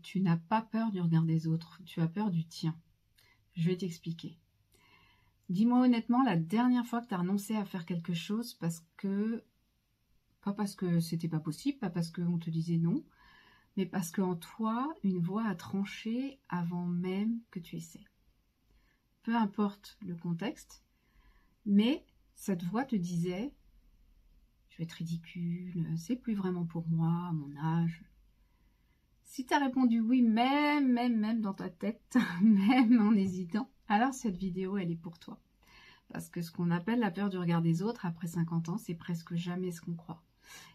Tu n'as pas peur du regard des autres, tu as peur du tien. Je vais t'expliquer. Dis-moi honnêtement, la dernière fois que tu as renoncé à faire quelque chose pas parce que c'était pas possible, pas parce qu'on te disait non, mais parce qu'en toi, une voix a tranché avant même que tu essaies. Peu importe le contexte, mais cette voix te disait « je vais être ridicule, c'est plus vraiment pour moi, à mon âge ». Si tu as répondu oui, même dans ta tête, même en hésitant, alors cette vidéo, elle est pour toi. Parce que ce qu'on appelle la peur du regard des autres, après 50 ans, c'est presque jamais ce qu'on croit.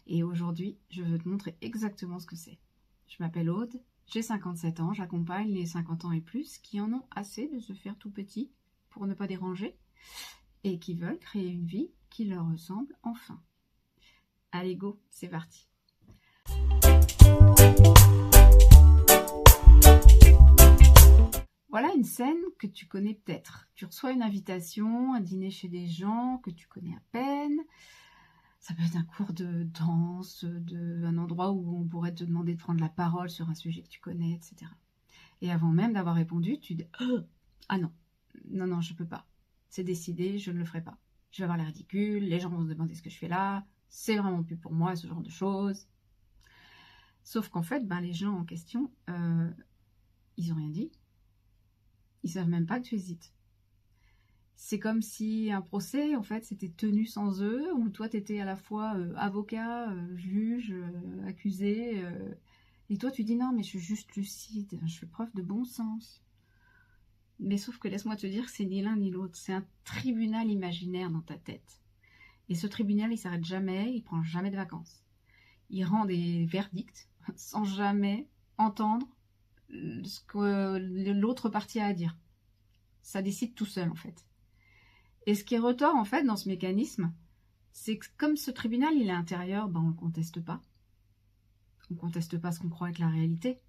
Et aujourd'hui, je veux te montrer exactement ce que c'est. Je m'appelle Aude, j'ai 57 ans, j'accompagne les 50 ans et plus qui en ont assez de se faire tout petit pour ne pas déranger et qui veulent créer une vie qui leur ressemble enfin. Allez go, c'est parti. Voilà une scène que tu connais peut-être. Tu reçois une invitation à dîner chez des gens que tu connais à peine. Ça peut être un cours de danse, un endroit où on pourrait te demander de prendre la parole sur un sujet que tu connais, etc. Et avant même d'avoir répondu, tu dis « Ah non, non, je peux pas. C'est décidé, je ne le ferai pas. Je vais avoir l'air ridicule, les gens vont se demander ce que je fais là, c'est vraiment plus pour moi, ce genre de choses. » Sauf qu'en fait, les gens en question, ils n'ont rien dit. Ils savent même pas que tu hésites. C'est comme si un procès, en fait, s'était tenu sans eux, où toi, tu étais à la fois avocat, juge, accusé, et toi, tu dis non, mais je suis juste lucide, je fais preuve de bon sens. Mais sauf que laisse-moi te dire que c'est ni l'un ni l'autre, c'est un tribunal imaginaire dans ta tête. Et ce tribunal, il s'arrête jamais, il prend jamais de vacances. Il rend des verdicts sans jamais entendre ce que l'autre partie a à dire. Ça décide tout seul, en fait. Et ce qui est retort, en fait, dans ce mécanisme, c'est que comme ce tribunal, il est intérieur, on ne le conteste pas. On ne conteste pas ce qu'on croit être la réalité.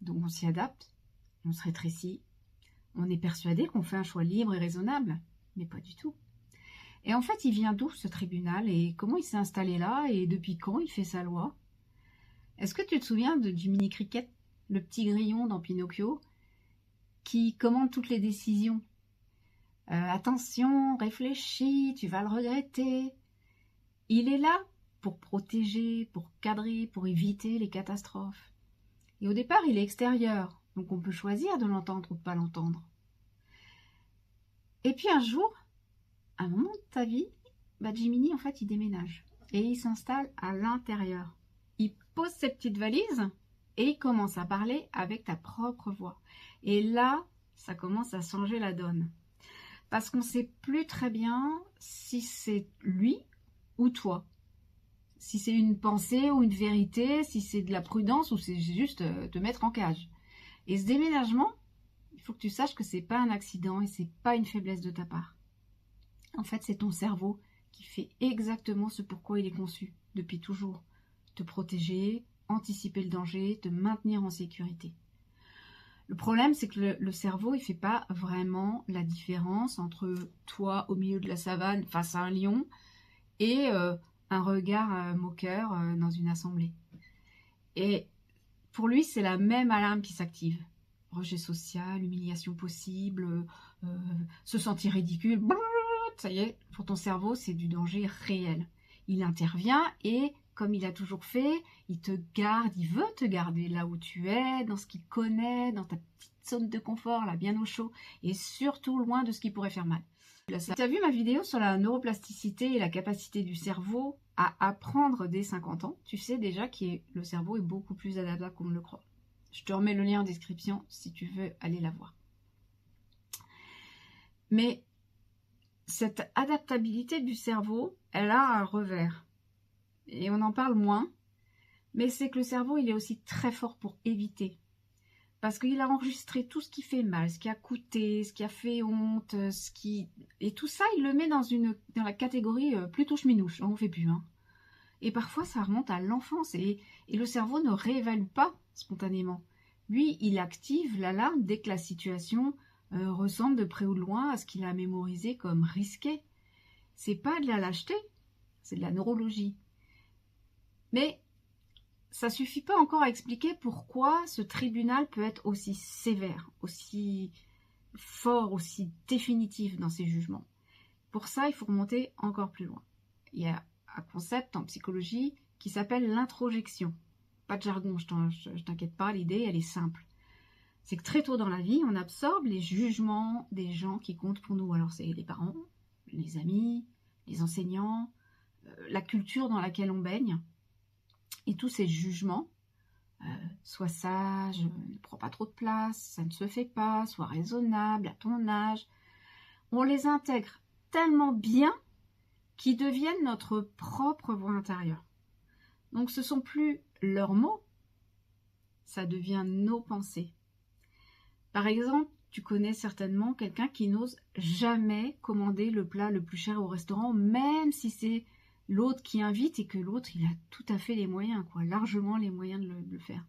Donc on s'y adapte, on se rétrécit. On est persuadé qu'on fait un choix libre et raisonnable, mais pas du tout. Et en fait, il vient d'où ce tribunal et comment il s'est installé là et depuis quand il fait sa loi? Est-ce que tu te souviens de Jiminy Cricket, le petit grillon dans Pinocchio, qui commande toutes les décisions? Attention, réfléchis, tu vas le regretter. Il est là pour protéger, pour cadrer, pour éviter les catastrophes. Et au départ, il est extérieur, donc on peut choisir de l'entendre ou de ne pas l'entendre. Et puis un jour, à un moment de ta vie, Jiminy, en fait, il déménage. Et il s'installe à l'intérieur. Il pose ses petites valises et il commence à parler avec ta propre voix. Et là, ça commence à changer la donne. Parce qu'on ne sait plus très bien si c'est lui ou toi. Si c'est une pensée ou une vérité, si c'est de la prudence ou c'est juste te mettre en cage. Et ce déménagement, il faut que tu saches que c'est pas un accident et c'est pas une faiblesse de ta part. En fait, c'est ton cerveau qui fait exactement ce pourquoi il est conçu depuis toujours. Te protéger, anticiper le danger, te maintenir en sécurité. Le problème, c'est que le cerveau, il ne fait pas vraiment la différence entre toi au milieu de la savane face à un lion et un regard moqueur dans une assemblée. Et pour lui, c'est la même alarme qui s'active. Rejet social, humiliation possible, se sentir ridicule. Ça y est, pour ton cerveau, c'est du danger réel. Il intervient et, comme il a toujours fait, il te garde, il veut te garder là où tu es, dans ce qu'il connaît, dans ta petite zone de confort, là, bien au chaud, et surtout loin de ce qui pourrait faire mal. Tu as vu ma vidéo sur la neuroplasticité et la capacité du cerveau à apprendre dès 50 ans. Tu sais déjà que le cerveau est beaucoup plus adaptable qu'on ne le croit. Je te remets le lien en description si tu veux aller la voir. Mais cette adaptabilité du cerveau, elle a un revers. Et on en parle moins, mais c'est que le cerveau, il est aussi très fort pour éviter. Parce qu'il a enregistré tout ce qui fait mal, ce qui a coûté, ce qui a fait honte, et tout ça, il le met dans la catégorie plutôt cheminouche. On ne fait plus, hein. Et parfois, ça remonte à l'enfance, et le cerveau ne réévalue pas spontanément. Lui, il active l'alarme dès que la situation ressemble de près ou de loin à ce qu'il a mémorisé comme risqué. C'est pas de la lâcheté, c'est de la neurologie. Mais ça suffit pas encore à expliquer pourquoi ce tribunal peut être aussi sévère, aussi fort, aussi définitif dans ses jugements. Pour ça, il faut remonter encore plus loin. Il y a un concept en psychologie qui s'appelle l'introjection. Pas de jargon, je t'inquiète pas, l'idée, elle est simple. C'est que très tôt dans la vie, on absorbe les jugements des gens qui comptent pour nous. Alors, c'est les parents, les amis, les enseignants, la culture dans laquelle on baigne. Et tous ces jugements, sois sage, ne prends pas trop de place, ça ne se fait pas, sois raisonnable à ton âge, on les intègre tellement bien qu'ils deviennent notre propre voix intérieure. Donc ce ne sont plus leurs mots, ça devient nos pensées. Par exemple, tu connais certainement quelqu'un qui n'ose jamais commander le plat le plus cher au restaurant, même si c'est l'autre qui invite et que l'autre, il a tout à fait les moyens, largement les moyens de le faire.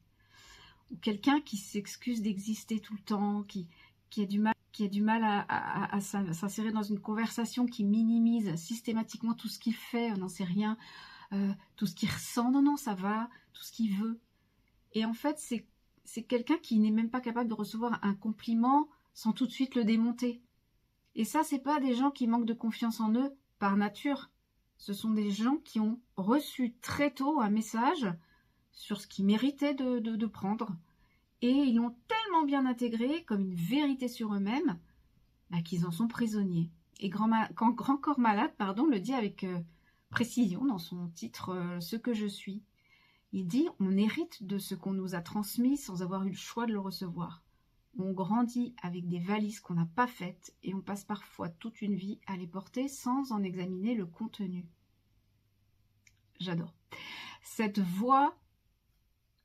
Ou quelqu'un qui s'excuse d'exister tout le temps, qui a du mal à s'insérer dans une conversation, qui minimise systématiquement tout ce qu'il fait, on n'en sait rien, tout ce qu'il ressent, non, ça va, tout ce qu'il veut. Et en fait, c'est quelqu'un qui n'est même pas capable de recevoir un compliment sans tout de suite le démonter. Et ça, c'est pas des gens qui manquent de confiance en eux par nature. Ce sont des gens qui ont reçu très tôt un message sur ce qu'ils méritaient de prendre. Et ils l'ont tellement bien intégré comme une vérité sur eux-mêmes qu'ils en sont prisonniers. Et Grand Corps Malade le dit avec précision dans son titre « Ce que je suis ». Il dit « On hérite de ce qu'on nous a transmis sans avoir eu le choix de le recevoir. On grandit avec des valises qu'on n'a pas faites et on passe parfois toute une vie à les porter sans en examiner le contenu. » J'adore. Cette voix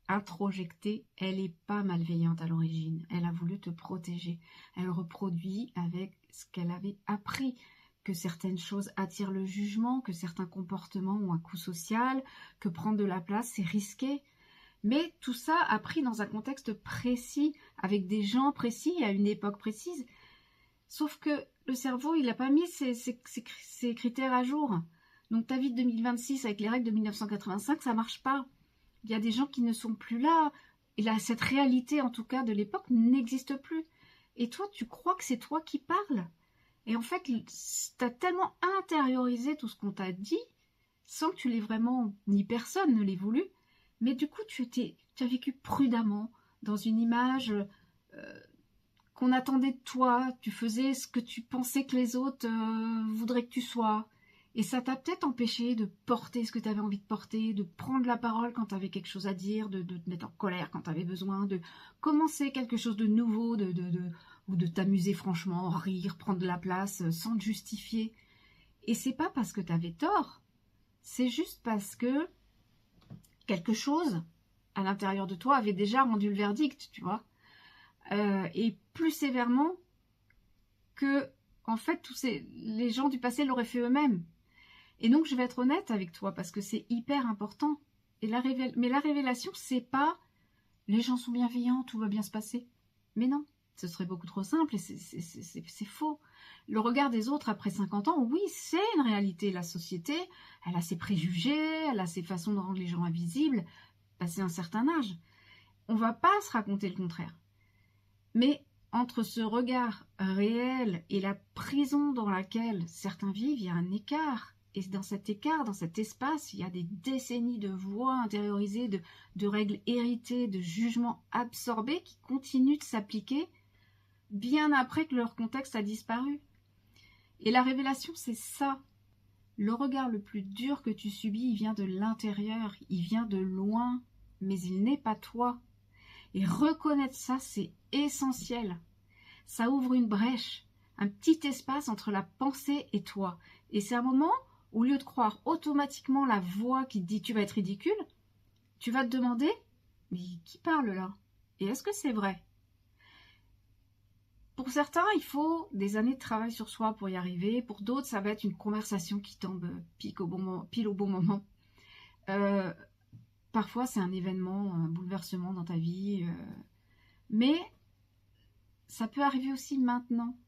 introjectée, elle n'est pas malveillante à l'origine. Elle a voulu te protéger. Elle reproduit avec ce qu'elle avait appris, que certaines choses attirent le jugement, que certains comportements ont un coût social, que prendre de la place, c'est risqué. Mais tout ça appris dans un contexte précis, avec des gens précis, à une époque précise. Sauf que le cerveau, il n'a pas mis ses critères à jour. Donc ta vie de 2026 avec les règles de 1985, ça ne marche pas. Il y a des gens qui ne sont plus là. Et là, cette réalité, en tout cas, de l'époque, n'existe plus. Et toi, tu crois que c'est toi qui parles. Et en fait, tu as tellement intériorisé tout ce qu'on t'a dit, sans que tu l'aies vraiment, ni personne ne l'ait voulu. Mais du coup, tu as vécu prudemment, dans une image qu'on attendait de toi. Tu faisais ce que tu pensais que les autres voudraient que tu sois. Et ça t'a peut-être empêché de porter ce que tu avais envie de porter, de prendre la parole quand tu avais quelque chose à dire, de te mettre en colère quand tu avais besoin, de commencer quelque chose de nouveau, ou de t'amuser franchement, rire, prendre la place sans te justifier. Et c'est pas parce que tu avais tort, c'est juste parce que quelque chose à l'intérieur de toi avait déjà rendu le verdict, tu vois. Et plus sévèrement que, en fait, les gens du passé l'auraient fait eux-mêmes. Et donc, je vais être honnête avec toi parce que c'est hyper important. Mais la révélation, c'est pas les gens sont bienveillants, tout va bien se passer. Mais non, ce serait beaucoup trop simple et c'est faux. Le regard des autres après 50 ans, oui, c'est une réalité. La société, elle a ses préjugés, elle a ses façons de rendre les gens invisibles, passé un certain âge. On va pas se raconter le contraire. Mais entre ce regard réel et la prison dans laquelle certains vivent, il y a un écart. Et dans cet écart, dans cet espace, il y a des décennies de voix intériorisées, de règles héritées, de jugements absorbés qui continuent de s'appliquer bien après que leur contexte a disparu. Et la révélation, c'est ça. Le regard le plus dur que tu subis, il vient de l'intérieur, il vient de loin, mais il n'est pas toi. Et reconnaître ça, c'est essentiel. Ça ouvre une brèche, un petit espace entre la pensée et toi. Et c'est un moment, au lieu de croire automatiquement la voix qui te dit « tu vas être ridicule », tu vas te demander « mais qui parle là ? Et est-ce que c'est vrai ?» Pour certains, il faut des années de travail sur soi pour y arriver. Pour d'autres, ça va être une conversation qui tombe pile au bon moment. Parfois, c'est un événement, un bouleversement dans ta vie. Mais ça peut arriver aussi maintenant.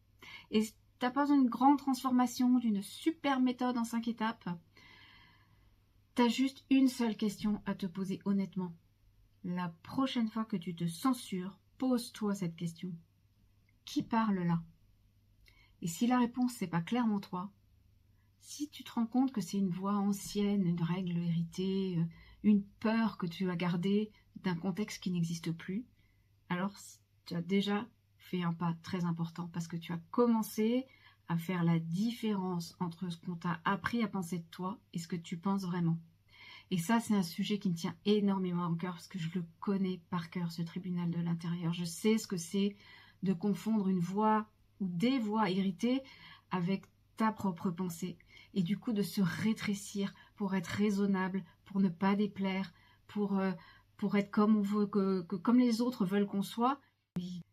Et tu n'as pas besoin d'une grande transformation, d'une super méthode en 5 étapes. Tu as juste une seule question à te poser honnêtement. la prochaine fois que tu te censures, pose-toi cette question. Qui parle là? Et si la réponse n'est pas clairement toi, si tu te rends compte que c'est une voix ancienne, une règle héritée, une peur que tu as gardée d'un contexte qui n'existe plus, alors tu as déjà fait un pas très important parce que tu as commencé à faire la différence entre ce qu'on t'a appris à penser de toi et ce que tu penses vraiment. Et ça, c'est un sujet qui me tient énormément à cœur parce que je le connais par cœur, ce tribunal de l'intérieur. Je sais ce que c'est de confondre une voix ou des voix héritées avec ta propre pensée. Et du coup, de se rétrécir pour être raisonnable, pour ne pas déplaire, pour être comme on veut, comme les autres veulent qu'on soit.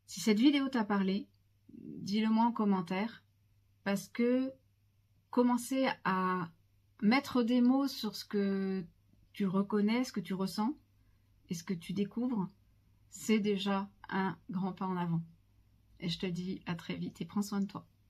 Si cette vidéo t'a parlé, dis-le moi en commentaire, parce que commencer à mettre des mots sur ce que tu reconnais, ce que tu ressens et ce que tu découvres, c'est déjà un grand pas en avant. Et je te dis à très vite et prends soin de toi.